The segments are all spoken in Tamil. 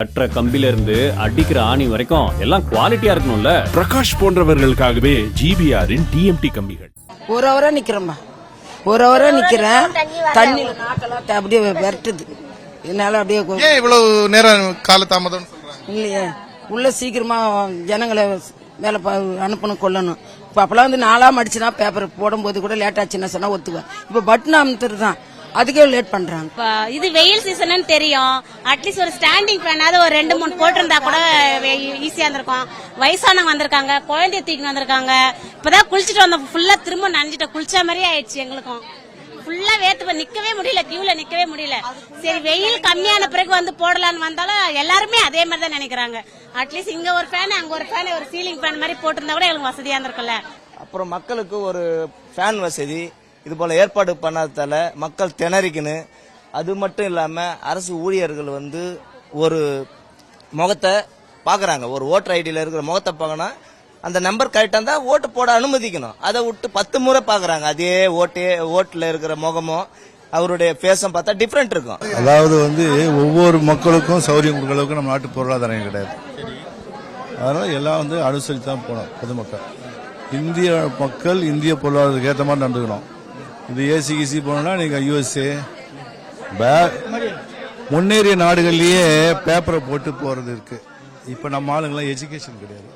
கற்ற கம்பில இருந்து அடிக்கிற ஆணி வரைக்கும் எல்லாம் குவாலிட்டியா இருக்கணும்ல. பிரகாஷ் போன்றவர்களுக்காகவே ஜிபிஆரின் டிஎம்டி கம்பிகள். ஒரு ஹவரா நிக்கிறேன். தண்ணியில நாக்கெல்லாம் அப்படியே விரட்டுது. என்னால அப்படியே ஏன் இவ்வளவு நேரம் காலதாமதம் சொல்றாங்க? இல்லையே, உள்ள சீக்கிரமா ஜனங்களை வேலை அனுப்பணும் கொள்ளணும். இப்ப அப்பெல்லாம் வந்து 4 மடிச்சுனா பேப்பர் போடும்போது கூட லேட் ஆச்சுன்னா சொன்னா ஒத்துவேன். இப்ப பட்டன் அமுத்துறது தான், அதுக்கே லேட் பண்றாங்க. இது வெயில் சீசன் தெரியும். அட்லீஸ்ட் ஒரு ஸ்டாண்டிங் ஃபேனாவது ஒரு 2-3 போட்டிருந்தா கூட ஈஸியா இருந்திருக்கும். வயசானவங்க வந்திருக்காங்க, குழந்தைய தூக்கிட்டு வந்திருக்காங்க. இப்பதான் குளிச்சுட்டு வந்த ஃபுல்லா திரும்ப நனைஞ்சிட்ட குளிச்ச மாதிரி ஆயிடுச்சு. எங்களுக்கும் ஃபுல்லா வேத்து நிக்கவே முடியல, கியூல நிக்கவே முடியல. சரி, வெயில் கம்மியான பிறகு வந்து போடலான்னு வந்தாலும் எல்லாருமே அதே மாதிரி தான் நினைக்கிறாங்க. அட்லீஸ்ட் இங்க ஒரு ஃபேன், அங்க ஒரு ஃபேன், ஒரு சீலிங் ஃபேன் மாதிரி போட்டிருந்தா கூட எங்களுக்கு வசதியா இருந்திருக்கும்ல. அப்புறம் மக்களுக்கு ஒரு ஃபேன் வசதி இது போல ஏற்பாடு பண்ணாததால மக்கள் திணறிக்குன்னு. அது மட்டும் இல்லாம அரசு ஊழியர்கள் வந்து ஒரு முகத்தை பாக்குறாங்க, ஒரு ஓட்டர் ஐடியில இருக்கிற முகத்தை பார்க்கணும். அந்த நம்பர் கரெக்டா இருந்தா ஓட்டு போட அனுமதிக்கணும். அதை விட்டு 10 முறை பாக்குறாங்க. அதே ஓட்டுல இருக்கிற முகமும் அவருடைய பேசும் பார்த்தா டிஃபரெண்ட் இருக்கும். அதாவது வந்து ஒவ்வொரு மக்களுக்கும் சௌகரியம் கொடுக்குற அளவுக்கு நம்ம நாட்டு பொருளாதாரம் கிடையாது. அதனால எல்லாம் வந்து அனுசரித்து தான் போகணும். பொதுமக்கள் இந்திய மக்கள் இந்திய பொருளாதாரத்துக்கு ஏற்ற மாதிரி நடந்துக்கணும். இது ஏசி போனோம்னா நீங்க யூஎஸ்ஏ முன்னேறிய நாடுகள்லயே பேப்பரை போட்டு போறது இருக்கு. இப்ப நம்ம ஆளுங்கெல்லாம் எஜுகேஷன் கிடையாது.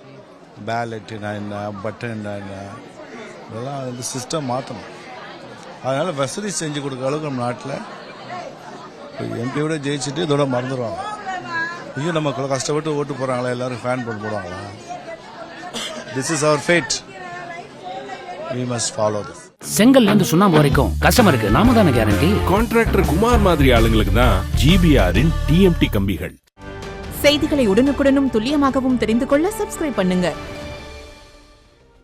பேலட் என்ன, பட்டன் என்ன, இதெல்லாம் வந்து சிஸ்டம் மாற்றணும். அதனால வசதி செஞ்சு கொடுக்குற அளவுக்கு நம்ம நாட்டில் எம்பியோட ஜெயிச்சுட்டு இதோட மறந்துடுவாங்க. ஐயோ நம்ம கஷ்டப்பட்டு ஓட்டு போறாங்களா, எல்லாரும் ஃபேன் போட்டு போடுவாங்களா? This is our fate. We must follow this. செங்கல்ல இருந்து சுண்ணாம்பு வரைக்கும் கஸ்டமருக்கு நாம தானே கேரண்டி. கான்ட்ராக்டர் குமார் மாதிரி ஆளுங்களுக்கு தான் ஜிபிஆரின் டிஎம்டி கம்பிகள். செய்திகளை உடனுக்குடனும் துல்லியமாகவும் தெரிந்து கொள்ள சப்ஸ்கிரைப் பண்ணுங்க.